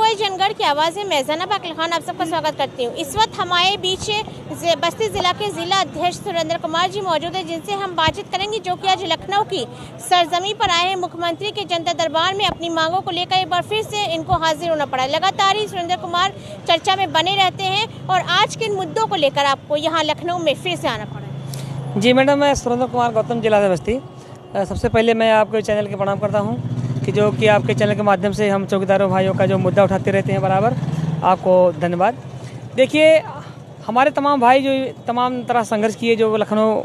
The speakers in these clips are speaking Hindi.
वॉइस जनगढ़ की आवाज़ है। मैं ज़ैनब अख्तर खान आप सबका स्वागत करती हूँ। इस वक्त हमारे बीच बस्ती ज़िला के ज़िला अध्यक्ष सुरेंद्र कुमार जी मौजूद है, जिनसे हम बातचीत करेंगे, जो कि आज लखनऊ की सरजमी पर आए हैं। मुख्यमंत्री के जनता दरबार में अपनी मांगों को लेकर एक बार फिर से इनको हाजिर होना पड़ा। लगातार ही सुरेंद्र कुमार चर्चा में बने रहते हैं और आज के इन मुद्दों को लेकर आपको यहाँ लखनऊ में फिर से आना पड़ा। जी मैडम, मैं सुरेंद्र कुमार गौतम, जिला बस्ती। सबसे पहले मैं आपके चैनल के प्रणाम करता हूँ कि आपके चैनल के माध्यम से हम चौकीदारों भाइयों का जो मुद्दा उठाते रहते हैं बराबर, आपको धन्यवाद। देखिए, हमारे तमाम भाई जो तमाम तरह संघर्ष किए, जो Lucknow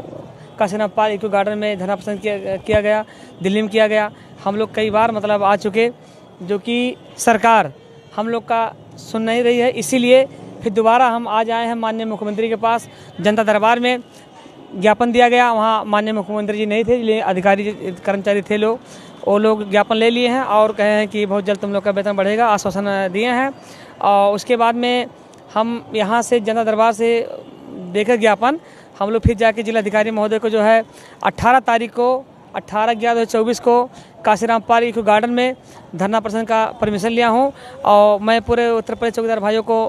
Kashiram park eco garden में धरना पसंद किया गया, दिल्ली में किया गया, हम लोग कई बार आ चुके, जो कि सरकार हम लोग का सुन नहीं रही है। इसीलिए फिर दोबारा हम आज आए हैं माननीय मुख्यमंत्री के पास। जनता दरबार में ज्ञापन दिया गया, वहाँ माननीय मुख्यमंत्री जी नहीं थे, अधिकारी कर्मचारी थे लोग, वो लोग ज्ञापन ले लिए हैं और कहे हैं कि बहुत जल्द तुम लोग का वेतन बढ़ेगा, आश्वासन दिए हैं। और उसके बाद में हम यहाँ से जनता दरबार से देकर ज्ञापन हम लोग फिर जाके जिलाधिकारी महोदय को जो है 18 तारीख को 18/11/2024 को काशीराम पार्क इको गार्डन में धरना प्रदर्शन का परमिशन लिया हूँ। और मैं पूरे उत्तर प्रदेश चौकीदार भाइयों को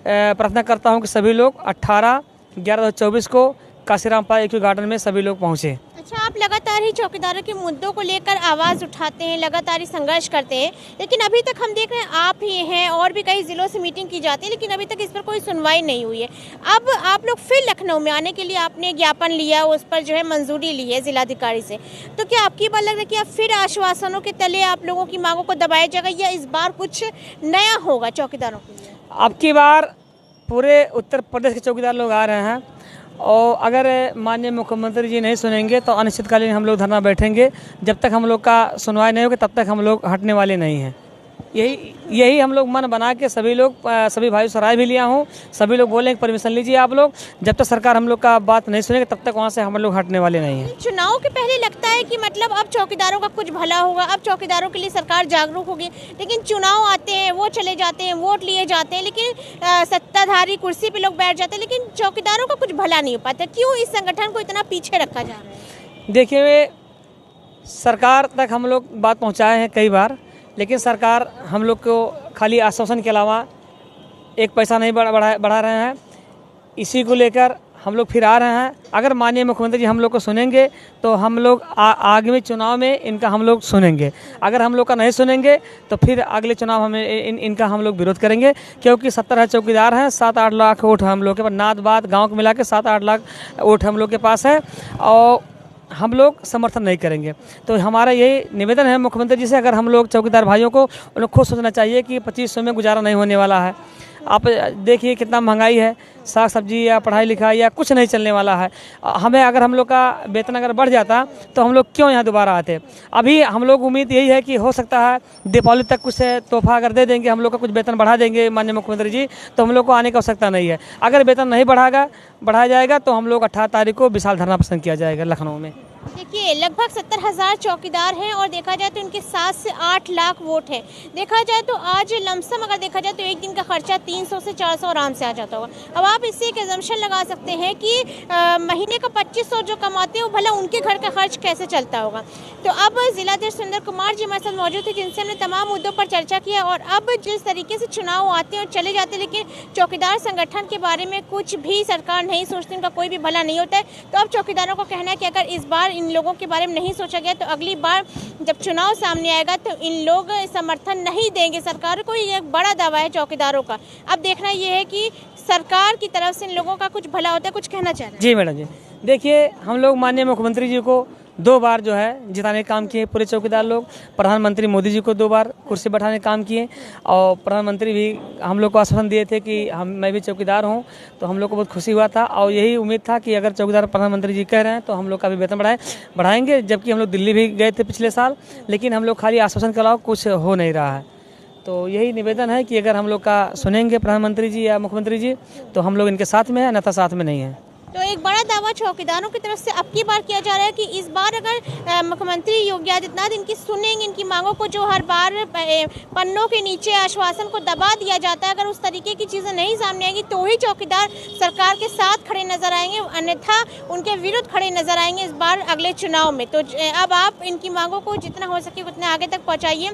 प्रार्थना करता हूँ कि सभी लोग 18/11/2024 को काशीराम पार्क इको गार्डन में सभी लोग पहुँचे। अच्छा, आप लगातार ही चौकीदारों के मुद्दों को लेकर आवाज़ उठाते हैं, लगातार ही संघर्ष करते हैं, लेकिन अभी तक हम देख रहे हैं आप ही हैं और भी कई ज़िलों से मीटिंग की जाती है, लेकिन अभी तक इस पर कोई सुनवाई नहीं हुई है। अब आप लोग फिर लखनऊ में आने के लिए आपने ज्ञापन लिया, उस पर जो है मंजूरी ली है जिलाधिकारी से, तो क्या आपकी बात लग रहा है कि अब फिर आश्वासनों के तले आप लोगों की मांगों को दबाया जाएगा, या इस बार कुछ नया होगा चौकीदारों के लिए? अब की बार पूरे उत्तर प्रदेश के चौकीदार लोग आ रहे हैं, और अगर माननीय मुख्यमंत्री जी नहीं सुनेंगे तो अनिश्चितकालीन हम लोग धरना बैठेंगे। जब तक हम लोग का सुनवाई नहीं होगी तब तक हम लोग हटने वाले नहीं हैं। यही हम लोग मन बना के सभी भाई से राय भी लिया हूँ। सभी लोग बोले परमिशन लीजिए आप लोग, जब तक सरकार हम लोग का बात नहीं सुनेगी तब तक वहाँ से हम लोग हटने वाले नहीं हैं। चुनाव के पहले लगता है कि मतलब अब चौकीदारों का कुछ भला होगा, अब चौकीदारों के लिए सरकार जागरूक होगी, लेकिन चुनाव आते हैं, वो चले जाते हैं, वोट लिए जाते हैं, लेकिन सत्ताधारी कुर्सी पे लोग बैठ जाते हैं, लेकिन चौकीदारों का कुछ भला नहीं हो पाता। क्यों इस संगठन को इतना पीछे रखा जा रहा है? देखिए, सरकार तक हम लोग बात पहुँचाए हैं कई बार, लेकिन सरकार हम लोग को खाली आश्वासन के अलावा एक पैसा नहीं बढ़ा रहे हैं। इसी को लेकर हम लोग फिर आ रहे हैं। अगर माननीय मुख्यमंत्री जी हम लोग को सुनेंगे तो हम लोग आगामी चुनाव में इनका हम लोग सुनेंगे। अगर हम लोग का नहीं सुनेंगे तो फिर अगले चुनाव हमें इनका हम लोग विरोध करेंगे, क्योंकि 70 चौकीदार हैं, 7-8 लाख वोट हम लोग के पास, नात बात गाँव को मिला के 7-8 लाख वोट हम लोग के पास है, और हम लोग समर्थन नहीं करेंगे। तो हमारा यही निवेदन है मुख्यमंत्री जी से, अगर हम लोग चौकीदार भाइयों को उन लोग खुद सोचना चाहिए कि 2500 में गुजारा नहीं होने वाला है। आप देखिए कितना महंगाई है, साग सब्जी या पढ़ाई लिखाई या कुछ नहीं चलने वाला है। हमें अगर हम लोग का वेतन अगर बढ़ जाता तो हम लोग क्यों यहाँ दोबारा आते। अभी हम लोग उम्मीद यही है कि हो सकता है दीपावली तक कुछ तोहफा अगर दे देंगे, हम लोग का कुछ वेतन बढ़ा देंगे माननीय मुख्यमंत्री जी, तो हम लोग को आने की आवश्यकता नहीं है। अगर वेतन नहीं बढ़ाया जाएगा तो हम लोग 18 तारीख को विशाल धरना प्रदर्शन किया जाएगा लखनऊ में। देखिए, लगभग 70,000 चौकीदार हैं और देखा जाए तो इनके 7 से 8 लाख वोट हैं। देखा जाए तो आज लमसम अगर देखा जाए तो एक दिन का खर्चा 300 से 400 आराम से आ जाता होगा। अब आप इससे एक एजम्पशन लगा सकते हैं कि महीने का 2500 जो कमाते हैं वो भला उनके घर का खर्च कैसे चलता होगा। तो अब जिलाध्यक्ष सुरेंद्र कुमार जी हमारे साथ मौजूद थे, जिनसे हमने तमाम मुद्दों पर चर्चा किया। और अब जिस तरीके से चुनाव आते हैं और चले जाते हैं, लेकिन चौकीदार संगठन के बारे में कुछ भी सरकार नहीं सोचती, उनका कोई भी भला नहीं होता है। तो अब चौकीदारों को कहना है कि अगर इस बार इन लोगों के बारे में नहीं सोचा गया तो अगली बार जब चुनाव सामने आएगा तो इन लोग समर्थन नहीं देंगे सरकार को। ये एक बड़ा दावा है चौकीदारों का। अब देखना ये है कि सरकार की तरफ से इन लोगों का कुछ भला होता है। कुछ कहना चाह रहे हैं? जी मैडम जी, देखिए, हम लोग माननीय मुख्यमंत्री जी को 2 बार जो है जिताने का काम किए पूरे चौकीदार लोग। प्रधानमंत्री मोदी जी को 2 बार कुर्सी बैठाने का काम किए, और प्रधानमंत्री भी हम लोग को आश्वासन दिए थे कि मैं भी चौकीदार हूं, तो हम लोग को बहुत खुशी हुआ था। और यही उम्मीद था कि अगर चौकीदार प्रधानमंत्री जी कह रहे हैं तो हम लोग का भी वेतन बढ़ाएंगे। जबकि हम लोग दिल्ली भी गए थे पिछले साल, लेकिन हम लोग खाली आश्वासन के अलावा कुछ हो नहीं रहा है। तो यही निवेदन है कि अगर हम लोग का सुनेंगे प्रधानमंत्री जी या मुख्यमंत्री जी तो हम लोग इनके साथ में है, अन्यथा साथ में नहीं है। तो एक बड़ा दावा चौकीदारों की तरफ से अब की बार किया जा रहा है कि इस बार अगर मुख्यमंत्री योगी आदित्यनाथ इनकी सुनेंगे, इनकी मांगों को, जो हर बार पन्नों के नीचे आश्वासन को दबा दिया जाता है, अगर उस तरीके की चीज़ें नहीं सामने आएंगी तो ही चौकीदार सरकार के साथ खड़े नजर आएंगे, अन्यथा उनके विरुद्ध खड़े नजर आएंगे इस बार अगले चुनाव में। तो अब आप इनकी मांगों को जितना हो सके उतना आगे तक पहुँचाइए।